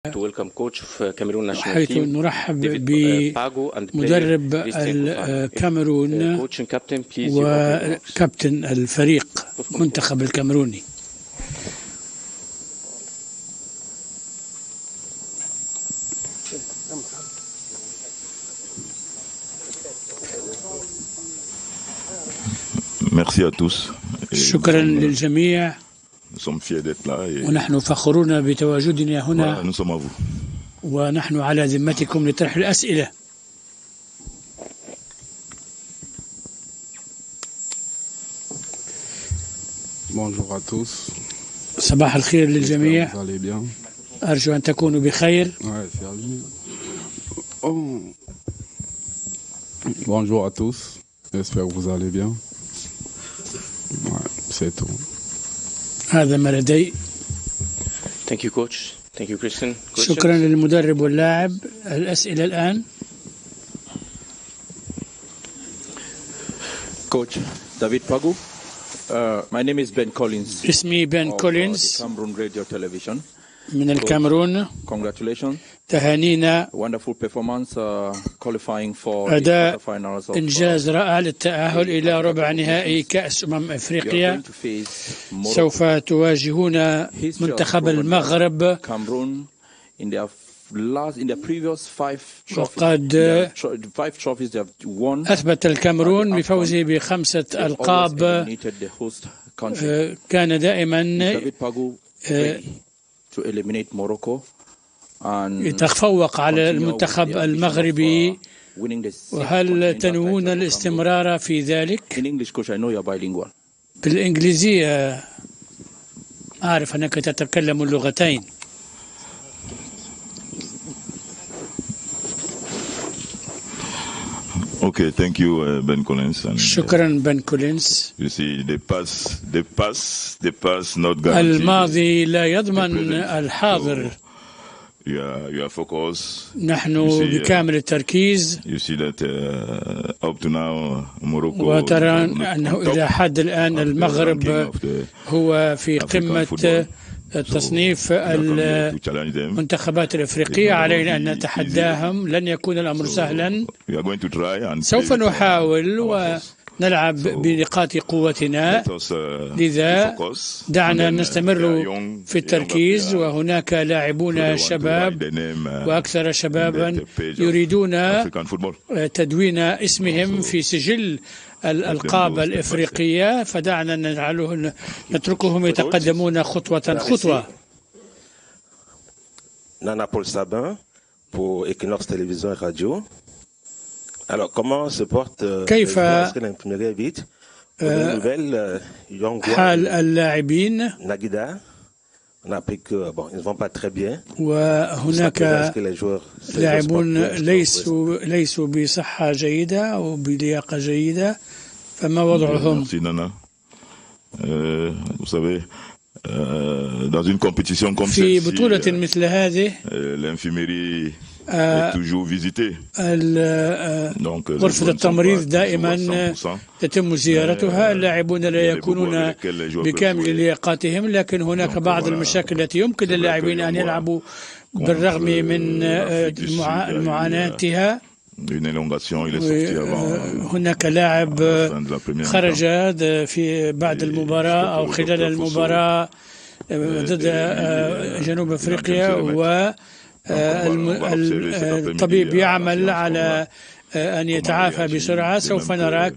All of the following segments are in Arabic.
حيث نرحب بمدرب الكاميرون وكابتن الفريق منتخب الكاميروني. شكرا للجميع، ونحن فخورون بتواجدنا هنا، ونحن على ذمتكم لطرح الأسئلة. صباح الخير للجميع، أرجو أن تكونوا بخير. Bonjour à tous, j'espère que vous allez bien. C'est tout. هذا ما لدي. Thank you coach. Thank you Christian. شكرا للمدرب واللاعب. الأسئلة الآن. Coach David Pagu. My name is Ben Collins. اسمي بن كولينز Cameroon Radio Television. من الكاميرون. Congratulations. تهانينا. Wonderful performance qualifying for أداء the finals of إنجاز رائع للتأهل إلى ربع نهائي كأس أفريقيا. سوف تواجهون منتخب المغرب، Cameroon in their previous five وقد trophies they have won. أثبت الكاميرون بفوزه ب5 ألقاب. كان دائما to eliminate Morocco and يتفوق على المنتخب المغربي. وهل تنوون الاستمرار في ذلك؟ in English coach I know you're bilingual. بالإنجليزية أعرف أنك تتكلم اللغتين. Okay, thank you, Ben Collins. شكرا بن كولينز. You see, the past not guaranteed. الماضي لا يضمن الحاضر. You are focused. نحن بكامل التركيز. You see that up to now Morocco. وترى أنه إلى حد الآن المغرب هو في قمة التصنيف المنتخبات الأفريقية. علينا أن نتحداهم، لن يكون الأمر سهلا. سوف نحاول ونلعب بنقاط قوتنا، لذا دعنا نستمر في التركيز. وهناك لاعبون شباب وأكثر شبابا يريدون تدوين اسمهم في سجل الألقاب الإفريقية، فدعنا نتركهم يتقدمون خطوة خطوة. Nana Paul Sabin pour Equinox Télévision et Radio. Alors, comment se porte كيف l'imprimerie vite nouvelle حال اللاعبين؟ Nagida. On a appris que bon, ils ne vont pas très bien. وهناك لاعبون ليسوا بصحة جيدة أو بلياقة جيدة، فما وضعهم؟ في بطولة مثل هذه غرفة التمريض دائما تتم زيارتها. اللاعبون لا يكونون بكامل لياقاتهم، لكن هناك بعض المشاكل التي يمكن للاعبين أن يلعبوا بالرغم من معاناتها. هناك لاعب خرج في بعد المباراة أو خلال المباراة ضد جنوب أفريقيا، والطبيب يعمل على أن يتعافى بسرعة. سوف نرى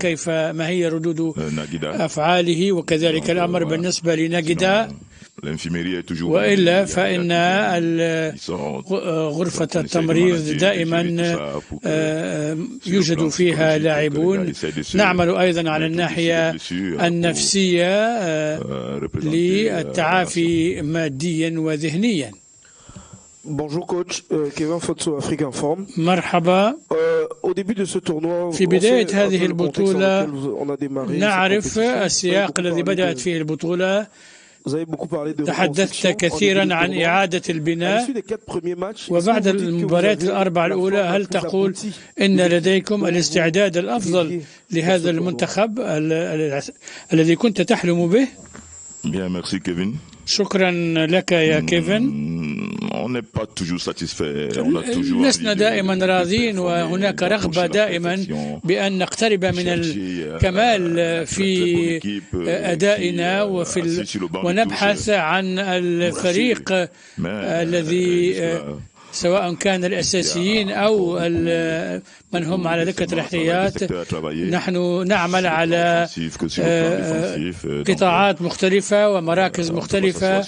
ما هي ردود أفعاله، وكذلك الأمر بالنسبة لناجدا. وإلا فإن غرفة التمريض دائما يوجد فيها لاعبون. نعمل أيضا على الناحية النفسية للتعافي ماديا وذهنيا. Bonjour coach, Kevin Fotso, Afrique Informe. مرحبا. Au début de ce tournoi, في بداية هذه البطولة نعرف السياق الذي بدأت فيه البطولة. تحدثت كثيرا عن إعادة البناء، وبعد المباريات الأربع الأولى هل تقول إن لديكم الاستعداد الأفضل لهذا المنتخب الذي كنت تحلم به؟ Bien, merci Kevin. شكرا لك يا كيفن. لسنا دائما راضين، وهناك رغبة دائما بأن نقترب من الكمال في أدائنا ونبحث عن الفريق الذي سواء كان الأساسيين أو من هم على دكة الاحتياط. نحن نعمل على قطاعات مختلفة ومراكز مختلفة.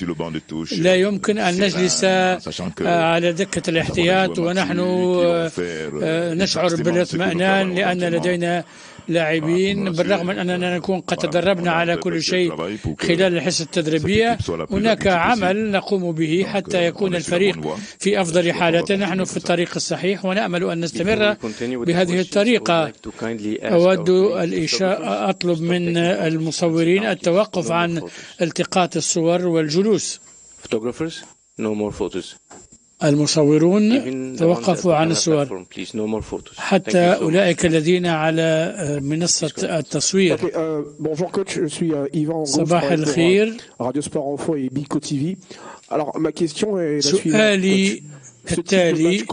لا يمكن أن نجلس على دكة الاحتياط ونحن نشعر بالاطمئنان لأن لدينا لاعبين، بالرغم من أننا نكون قد تدربنا على كل شيء خلال الحصة التدريبية. هناك عمل نقوم به حتى يكون الفريق في أفضل حالته. نحن في الطريق الصحيح ونأمل أن نستمر بهذه الطريقة. أود أطلب من المصورين التوقف عن التقاط الصور والجلوس. المصورون توقفوا عن الصور حتى أولئك الذين على منصة التصوير. صباح الخير. سؤالي التالي: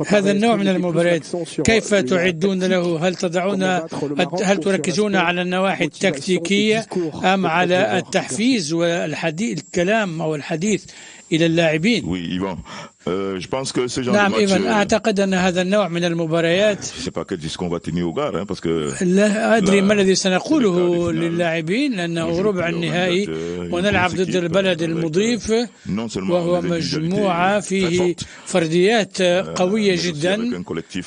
هذا النوع من المباريات كيف تعدون له؟ هل تركزون على النواحي التكتيكية أم على التحفيز والكلام أو الحديث إلى اللاعبين؟ نعم إيفان، أعتقد أن هذا النوع من المباريات لا أدري ما الذي سنقوله للاعبين، لأنه ربع النهائي ونلعب ضد البلد المضيف، وهو مجموعة فيه فرديات قوية جدا،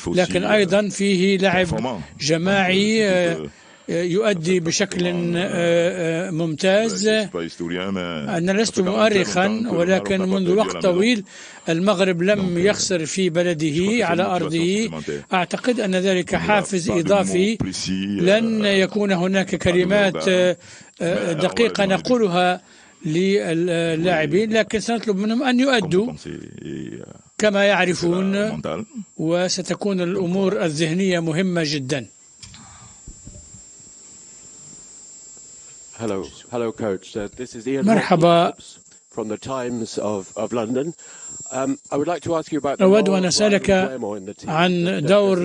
لكن أيضا فيه لعب جماعي يؤدي بشكل ممتاز. أنا لست مؤرخا، ولكن منذ وقت طويل المغرب لم يخسر في بلده على أرضه. أعتقد أن ذلك حافز إضافي. لن يكون هناك كلمات دقيقة نقولها للاعبين، لكن سنطلب منهم أن يؤدوا كما يعرفون، وستكون الأمور الذهنية مهمة جدا. Hello, Coach. This is Ian مرحبا. From the Times of London. I would like to ask you about. أود أن أسألك عن دور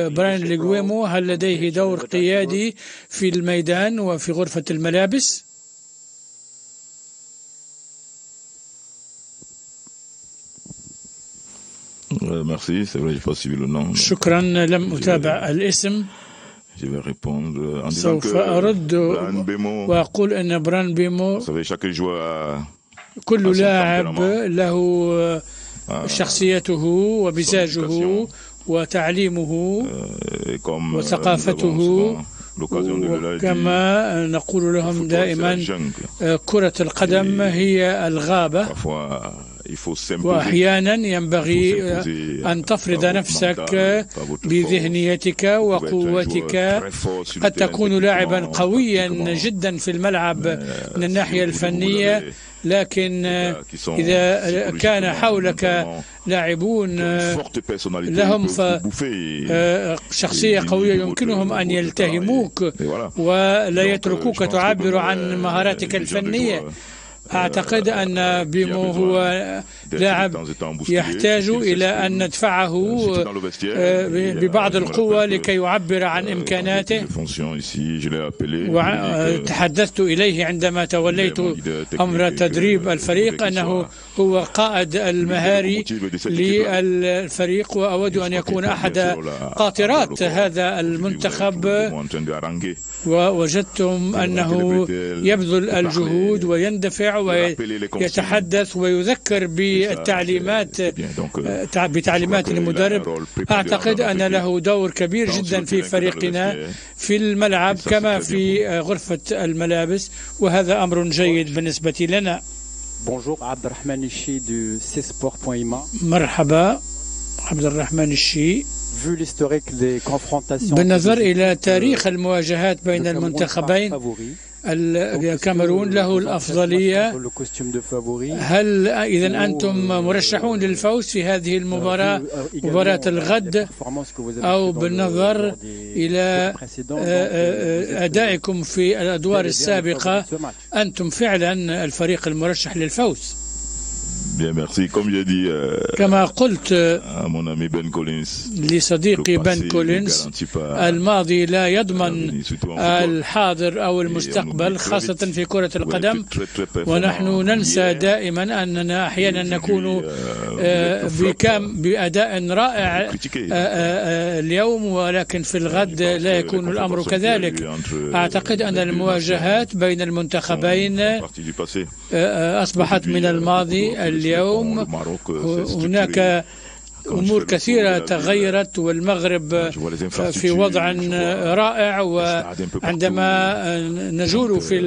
براين ليغويمو. هل لديه دور قيادي في الميدان وفي غرفة الملابس؟ شكرا، لم أتابع الاسم. سوف أرد وأقول أن بران بيمو كل لاعب له شخصيته ومزاجه وتعليمه وثقافته، وكما نقول لهم دائما كرة القدم هي الغابة، وأحيانا ينبغي أن تفرض نفسك بذهنيتك وقوتك. قد تكون لاعبا قويا جدا في الملعب من الناحية الفنية، لكن إذا كان حولك لاعبون لهم شخصية قوية يمكنهم أن يلتهموك ولا يتركوك تعبر عن مهاراتك الفنية. أعتقد أن بيمو هو لاعب يحتاج إلى أن ندفعه ببعض القوة لكي يعبر عن إمكاناته. وتحدثت إليه عندما توليت أمر تدريب الفريق أنه هو قائد المهاري للفريق، وأود أن يكون أحد قاطرات هذا المنتخب. ووجدتم أنه يبذل الجهود ويندفع ويتحدث ويذكر بتعليمات المدرب. أعتقد أن له دور كبير جدا في فريقنا في الملعب كما في غرفة الملابس، وهذا أمر جيد بالنسبة لنا. عبد الرحمن الشي du csport.ima. مرحبا، عبد الرحمن الشي. بالنظر إلى تاريخ المواجهات بين المنتخبين، الكاميرون له الأفضلية. هل إذن أنتم مرشحون للفوز في هذه المباراة، مباراة الغد، أو بالنظر إلى أدائكم في الأدوار السابقة أنتم فعلا الفريق المرشح للفوز؟ كما قلت لصديقي بن كولينز، الماضي لا يضمن الحاضر أو المستقبل، خاصة في كرة القدم. ونحن ننسى دائما أننا أحيانا نكون بأداء رائع اليوم، ولكن في الغد لا يكون الأمر كذلك. أعتقد أن المواجهات بين المنتخبين أصبحت من الماضي. اليوم هناك أمور كثيرة تغيرت، والمغرب في وضع رائع، وعندما نجول في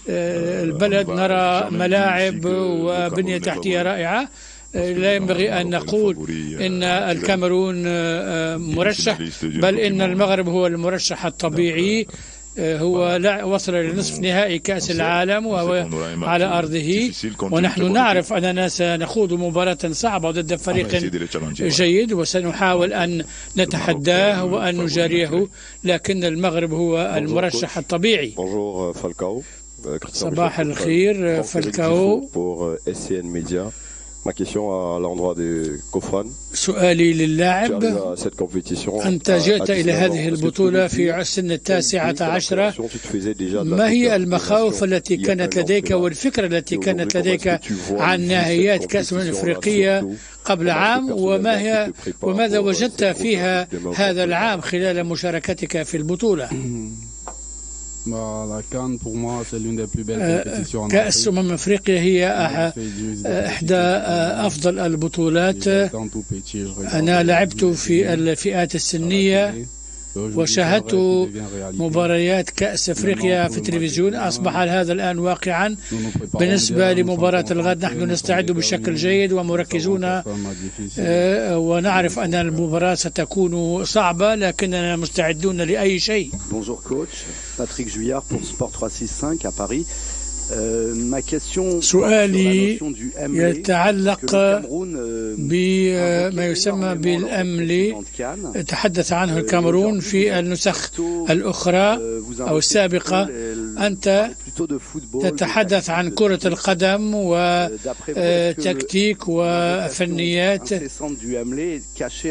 البلد نرى ملاعب وبنية تحتية رائعة. لا ينبغي أن نقول إن الكاميرون مرشح، بل إن المغرب هو المرشح الطبيعي. هو وصل لنصف نهائي كأس العالم وهو على أرضه، ونحن نعرف أننا سنخوض مباراة صعبة ضد فريق جيد، وسنحاول أن نتحداه وأن نجاريه، لكن المغرب هو المرشح الطبيعي. صباح الخير فالكاو. Ma question à l'endroit de Kofran. سؤالي للاعب: أنت جئت إلى هذه البطولة في السن 19. ما هي المخاوف التي كانت لديك والفكرة التي كانت لديك عن نهائيات كأس الأفريقية قبل عام، وماذا وجدت فيها هذا العام خلال مشاركتك في البطولة؟ كأس أفريقيا هي إحدى أفضل البطولات. أنا لعبت في الفئات السنية وشاهدت مباريات كأس أفريقيا في التلفزيون. أصبح هذا الآن واقعا. بالنسبة لمباراة الغد نحن نستعد بشكل جيد ومركزون، ونعرف أن المباراة ستكون صعبة، لكننا مستعدون لأي شيء. Bonjour coach, Patrick Juillard pour Sport 365 à Paris. سؤالي يتعلق بما يسمى بالأملي. تحدث عنه الكاميرون في النسخ الأخرى أو السابقة. أنت تتحدث عن كرة القدم وتكتيك وفنيات.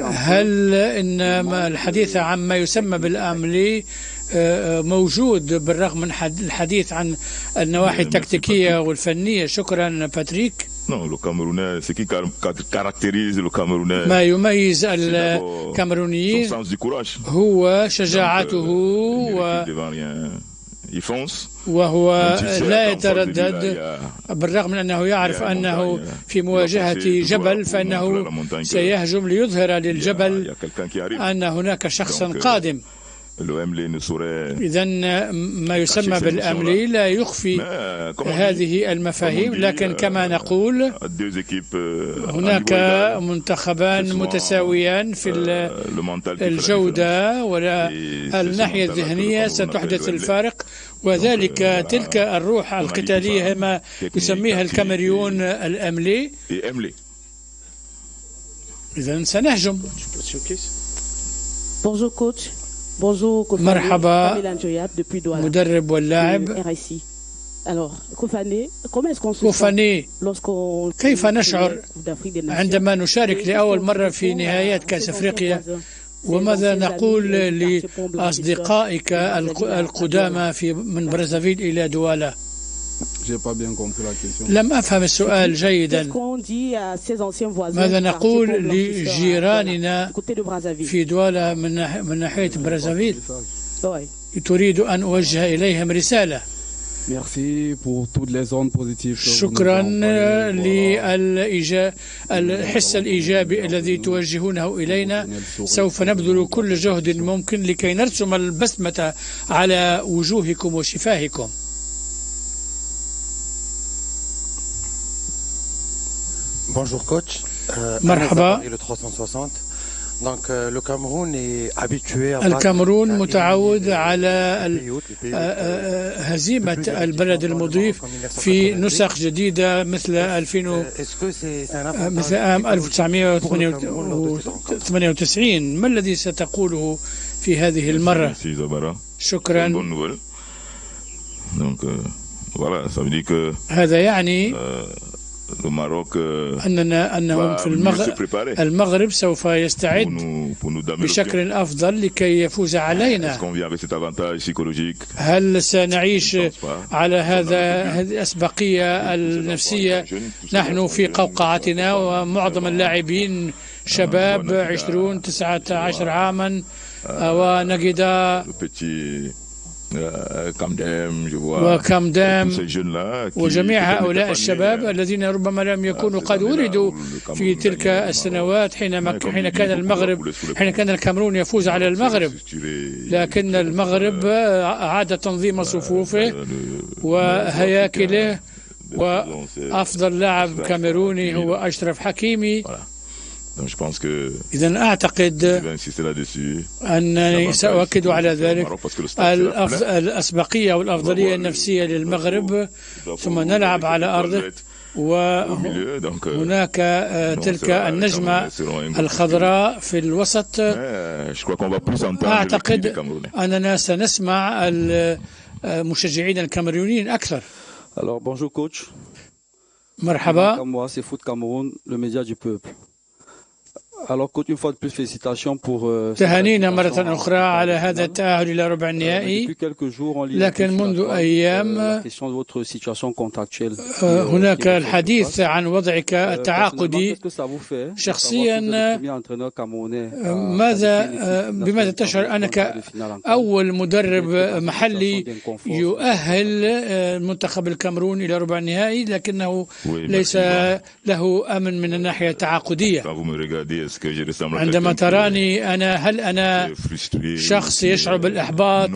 هل إن الحديث عن ما يسمى بالأملي موجود بالرغم من الحديث عن النواحي التكتيكية والفنية؟ شكرا باتريك. ما يميز الكاميرونيين هو شجاعته وهو لا يتردد، بالرغم من أنه يعرف أنه في مواجهة جبل فإنه سيهجم ليظهر للجبل أن هناك شخص قادم. إذن ما يسمى بالأملي لا يخفي هذه المفاهيم، لكن كما نقول هناك منتخبان متساويان في الجودة، والناحية الذهنية ستحدث الفارق، وذلك تلك الروح القتالية ما يسميها الكاميرون الأملي. إذن سنهجم. مرحبا مدرب واللاعب. كوفاني، كيف نشعر عندما نشارك لأول مرة في نهائيات كأس أفريقيا؟ وماذا نقول لأصدقائك القدامى من برازافيل إلى دوالا؟ لم أفهم السؤال جيدا. ماذا نقول لجيراننا في دوالا من ناحية برازافيل؟ تريد أن أوجه إليهم رسالة. شكرا للحس الإيجابي الذي توجهونه إلينا. سوف نبذل كل جهد ممكن لكي نرسم البسمة على وجوهكم وشفاهكم. Bonjour coach. مرحبا. الكاميرون متعود على هزيمة البلد المضيف في نسخ جديدة مثل عام 1998. ما الذي ستقوله في هذه المرة؟ شكرا. هذا يعني أنهم في المغرب سوف يستعد بشكل أفضل لكي يفوز علينا. هل سنعيش على هذه الأسبقية النفسية؟ نحن في قوقعتنا ومعظم اللاعبين شباب 20 19 عاما ونجد وكامدام وجميع هؤلاء الشباب الذين ربما لم يكونوا قد ولدوا في تلك السنوات حين كان الكاميرون يفوز على المغرب، لكن المغرب أعاد تنظيم صفوفه وهياكله، وأفضل لاعب كاميروني هو أشرف حكيمي. إذن أعتقد أنني سأؤكد على ذلك الأسبقية والأفضلية النفسية للمغرب، ثم نلعب على أرضه، وهناك تلك النجمة الخضراء في الوسط. أعتقد أننا سنسمع المشجعين الكاميرونيين أكثر. مرحبا. تهانينا مرة أخرى على هذا التأهل إلى ربع النهائي، لكن منذ أيام هناك الحديث عن وضعك التعاقدي. شخصيا بماذا تشعر أنك أول مدرب محلي يؤهل المنتخب الكاميرون إلى ربع النهائي لكنه ليس له أمن من الناحية التعاقدية؟ عندما تراني هل أنا شخص يشعر بالإحباط؟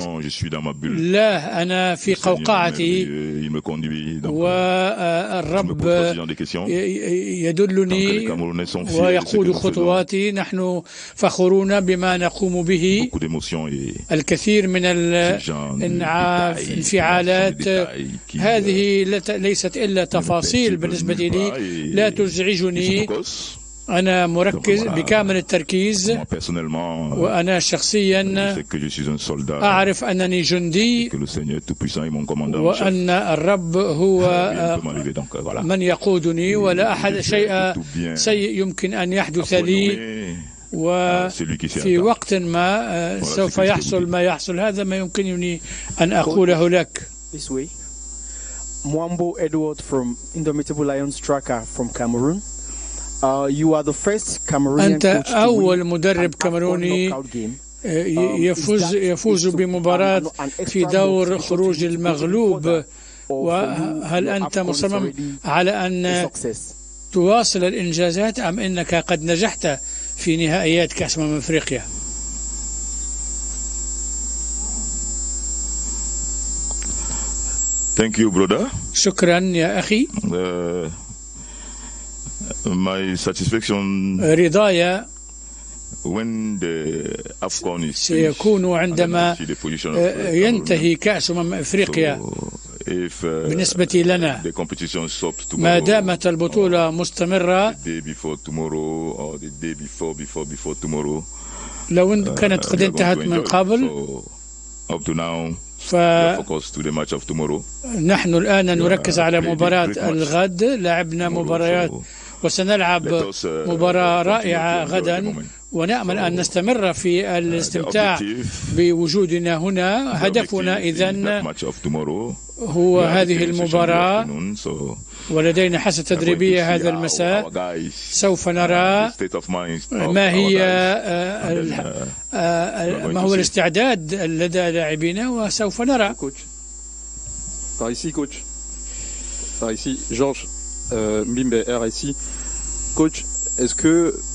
لا، أنا في قوقعتي والرب يدلني ويقود خطواتي. نحن فخورون بما نقوم به، الكثير من الانفعالات هذه ليست إلا تفاصيل بالنسبة لي، لا تزعجني. أنا مركز بكامل التركيز، وأنا شخصيا أعرف أنني جندي وأن الرب هو من يقودني، ولا أحد شيء يمكن أن يحدث لي، وفي وقت ما سوف يحصل ما يحصل. هذا ما يمكنني أن أقوله لك. Mwambo Edward from Indomitable Lions Tracker from Cameroon. أنت أول مدرب كاميروني يفوز بمباراة في دور خروج المغلوب، وهل أنت مصمم على أن تواصل الإنجازات أم أنك قد نجحت في نهائيات كأس أفريقيا؟ Thank you, brother. شكرا يا أخي. My satisfaction رضاي سيكون عندما ينتهي كأس أفريقيا. بالنسبة لنا ما دامت البطولة مستمرة، لو كانت قد انتهت من قبل، فنحن الآن نركز على مباراة الغد. لعبنا مباريات وسنلعب مباراة رائعة غدا، ونأمل أن نستمر في الاستمتاع بوجودنا هنا. هدفنا إذن هو هذه المباراة، ولدينا حصة تدريبية هذا المساء. سوف نرى ما هو الاستعداد لدى لاعبينا، وسوف نرى.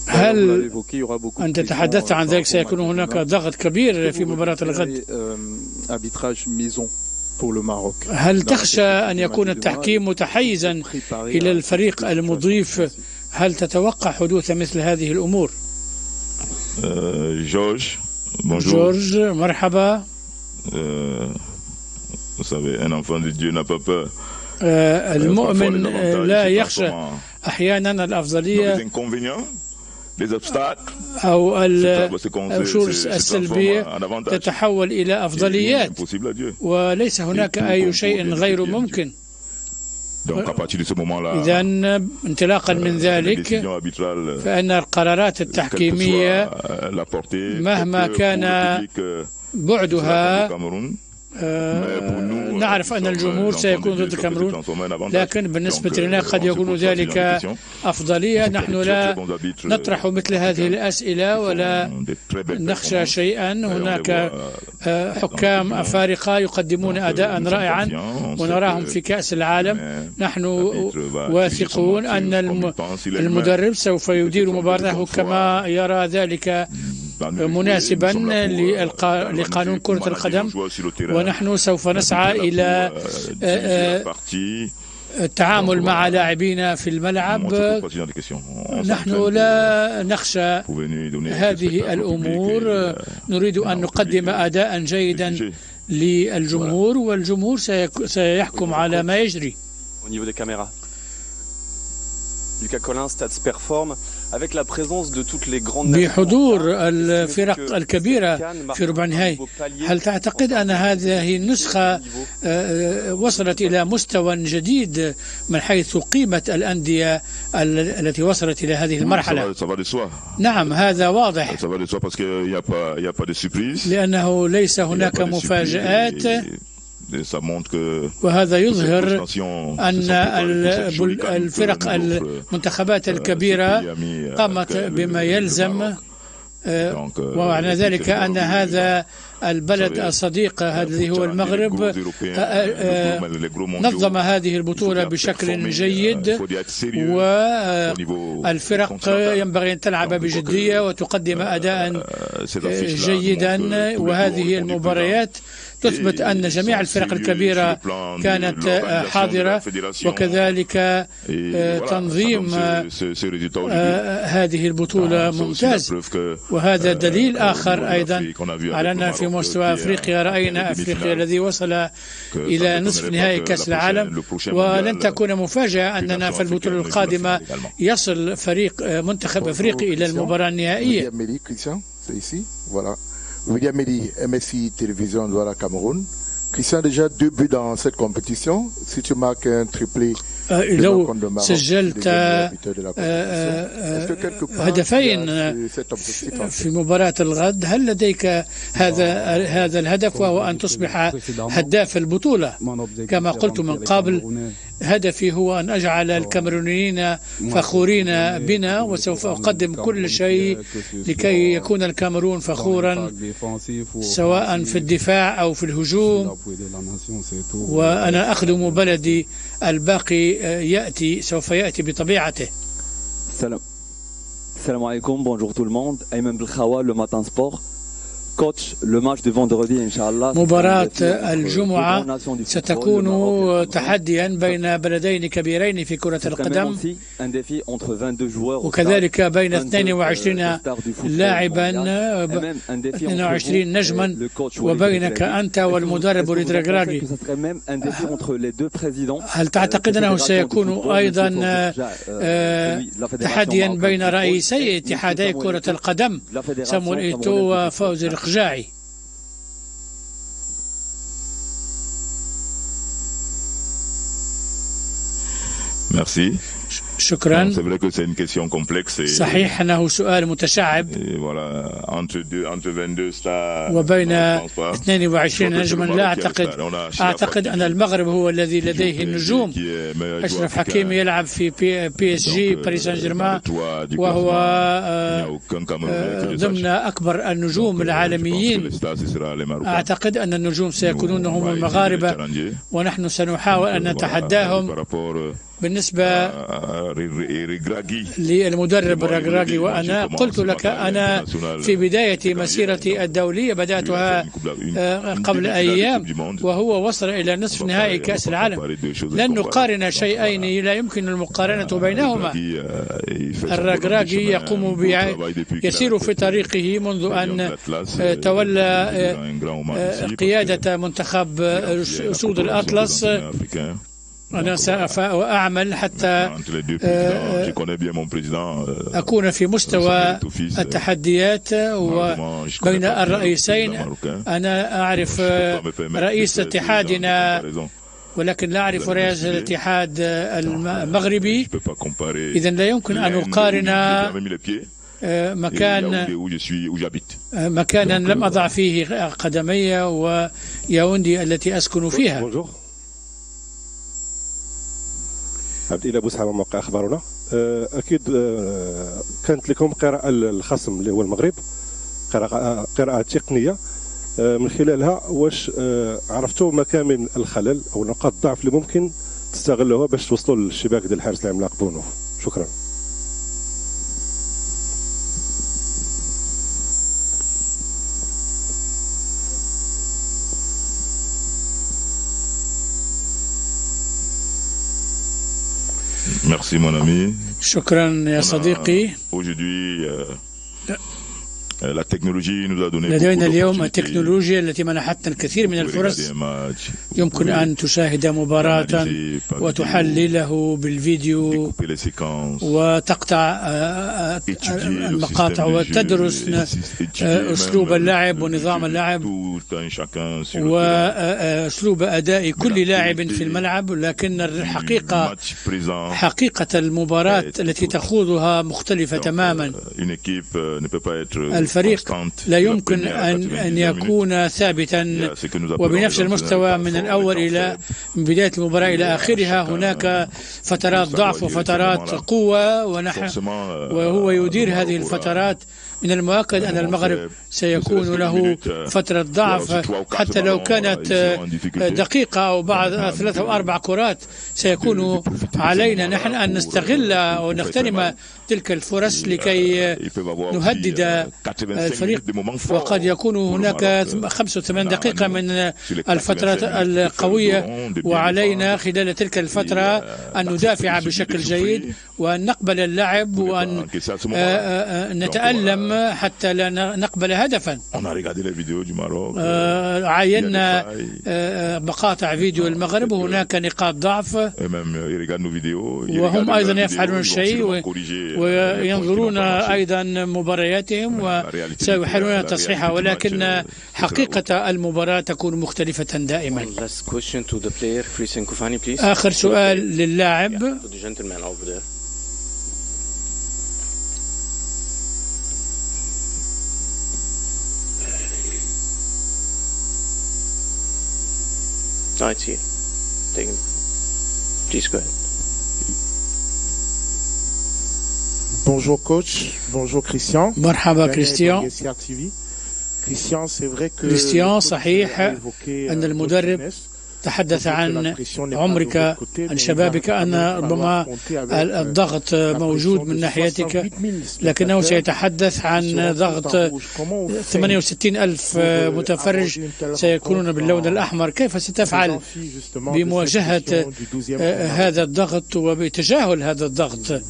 هل أنت تحدثت عن ذلك؟ سيكون هناك ضغط كبير في مباراة الغد. هل تخشى أن يكون التحكيم متحيزا إلى الفريق المضيف؟ هل تتوقع حدوث مثل هذه الأمور؟ جورج، مرحبا. المؤمن لا يخشى. أحيانا الأفضلية أو الأمور السلبية تتحول إلى أفضليات، وليس هناك أي شيء غير ممكن. إذا انطلاقا من ذلك فإن القرارات التحكيمية مهما كان بعدها نعرف أن الجمهور سيكون ضد الكاميرون، لكن بالنسبة لنا قد يكون ذلك أفضلية. نحن لا نطرح مثل هذه الأسئلة ولا نخشى شيئا. هناك حكام أفارقة يقدمون أداء رائعا ونراهم في كأس العالم. نحن واثقون أن المدرب سوف يدير مباراته كما يرى ذلك مناسبا لقانون كرة القدم، ونحن سوف نسعى إلى التعامل مع لاعبينا في الملعب. نحن لا نخشى هذه الأمور، نريد أن نقدم أداء جيدا للجمهور، والجمهور سيحكم على ما يجري. بحضور الفرق الكبيرة في ربع النهائي، هل تعتقد أن هذه النسخة وصلت إلى مستوى جديد من حيث قيمة الأندية التي وصلت إلى هذه المرحلة؟ نعم، هذا واضح، لأنه ليس هناك مفاجآت، وهذا يظهر أن الفرق المنتخبات الكبيرة قامت بما يلزم، ومعنى ذلك أن هذا البلد الصديق الذي هو المغرب نظم هذه البطولة بشكل جيد، والفرق ينبغي أن تلعب بجدية وتقدم أداء جيدا. وهذه المباريات تثبت أن جميع الفرق الكبيرة كانت حاضرة، وكذلك تنظيم هذه البطولة ممتاز. وهذا دليل آخر أيضا على أن في مستوى أفريقيا رأينا أفريقيا الذي وصل إلى نصف نهائي كأس العالم، ولن تكون مفاجأة أننا في البطولة القادمة يصل منتخب أفريقي إلى المباراة النهائية. William Meli, MSI Télévision Douala Cameroun. Christian, déjà 2 buts dans cette compétition. Si tu marques un triplé, لو سجلت هدفين في مباراة الغد، هل لديك هذا الهدف، وهو أن تصبح هداف البطولة؟ كما قلت من قبل، هدفي هو أن أجعل الكاميرونيين فخورين بنا، وسوف أقدم كل شيء لكي يكون الكاميرون فخورا سواء في الدفاع أو في الهجوم، وأنا أخدم بلدي. الباقي سوف يأتي بطبيعته. Salam alaikum, bonjour tout le monde. Ayman Belkhawa, le Matin Sport. Coach, le match de vendredi, Inch'Allah. مباراة الجمعة ستكون تحديا بين بلدين كبيرين في كرة القدم، وكذلك بين 22 لاعبا 22 نجما، وبينك أنت والمدرب وليد رغراغي. هل تعتقد أنه سيكون أيضا تحديا بين رئيسي اتحادي كرة القدم سامويل إيتو وفوزي الخجاعي؟ Merci. شكرا. صحيح أنه سؤال متشعب. وبين 22 نجما لا أعتقد أن المغرب هو الذي لديه النجوم. أشرف حكيمي يلعب في بي اس جي باريس سان جيرمان، وهو ضمن أكبر النجوم العالميين. أعتقد أن النجوم سيكونون هم المغاربة، ونحن سنحاول أن نتحداهم. بالنسبة للمدرب رغراغي، وأنا قلت لك أنا في بداية مسيرتي الدولية بدأتها قبل أيام، وهو وصل إلى نصف نهائي كأس العالم. لن نقارن شيئين لا يمكن المقارنة بينهما. الرغراغي يسير في طريقه منذ أن تولى قيادة منتخب أسود الأطلس. أنا سأعمل حتى أكون في مستوى التحديات وبين الرئيسين. أنا أعرف رئيس اتحادنا ولكن لا أعرف رئيس الاتحاد المغربي، إذن لا يمكن أن أقارن مكانا لم أضع فيه قدمي وياوندي التي أسكن فيها. عبد الإله بوسحامة، موقع أخبارنا. أكيد كانت لكم قراءة الخصم اللي هو المغرب، قراءة تقنية من خلالها واش عرفتوا مكامن الخلل أو نقاط الضعف اللي ممكن تستغلوها باش توصلوا للشباك ديال الحارس العملاق بونو. شكرا. Merci mon ami. شكرا يا صديقي. لدينا اليوم التكنولوجيا التي منحتنا الكثير من الفرص. يمكن أن تشاهد مباراة وتحلله بالفيديو وتقطع المقاطع وتدرس أسلوب اللعب ونظام اللعب وأسلوب أداء كل لاعب في الملعب، لكن الحقيقة حقيقة المباراة التي تخوضها مختلفة تماما. الفريق لا يمكن أن يكون ثابتا وبنفس المستوى من بداية المباراة إلى آخرها. هناك فترات ضعف وفترات قوة وهو يدير هذه الفترات. من المؤكد أن المغرب سيكون له فترة ضعف حتى لو كانت دقيقة أو بعد 3 أو 4 كرات. سيكون علينا نحن أن نستغل ونغتنم تلك الفرص لكي نهدد الفريق، وقد يكون هناك 85 دقيقة من الفترة القوية، وعلينا خلال تلك الفترة أن ندافع بشكل جيد وأن نقبل اللعب وأن نتألم حتى لا نقبل هدفا. عاينا مقاطع فيديو المغرب وهناك نقاط ضعف، وهم أيضا يفعلون الشيء وينظرون أيضا مبارياتهم وسيحاولون تصحيحها، ولكن حقيقة المباراة تكون مختلفة دائما. آخر سؤال للاعب. Please go ahead. Bonjour coach, bonjour Christian. مرحبا كريستيان. كريستيان صحيح أن المدرب تحدث عن عمرك عن شبابك أن ربما الضغط موجود من ناحيتك، لكنه سيتحدث عن ضغط 68,000 متفرج سيكونون باللون الأحمر. كيف ستفعل بمواجهة هذا الضغط وبتجاهل هذا الضغط؟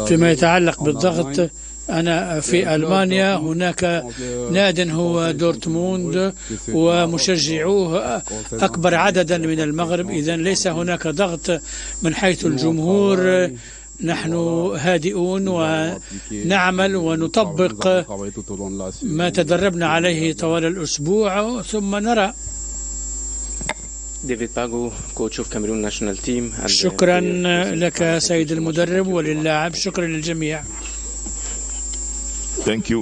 فيما يتعلق بالضغط، أنا في ألمانيا هناك ناد هو دورتموند ومشجعوه أكبر عددا من المغرب، إذن ليس هناك ضغط من حيث الجمهور. نحن هادئون ونعمل ونطبق ما تدربنا عليه طوال الأسبوع ثم نرى. ديفيد باغو كوتش اوف كاميرون ناشونال تيم. شكرا لك سيد المدرب وللاعب. شكرا للجميع. Thank you.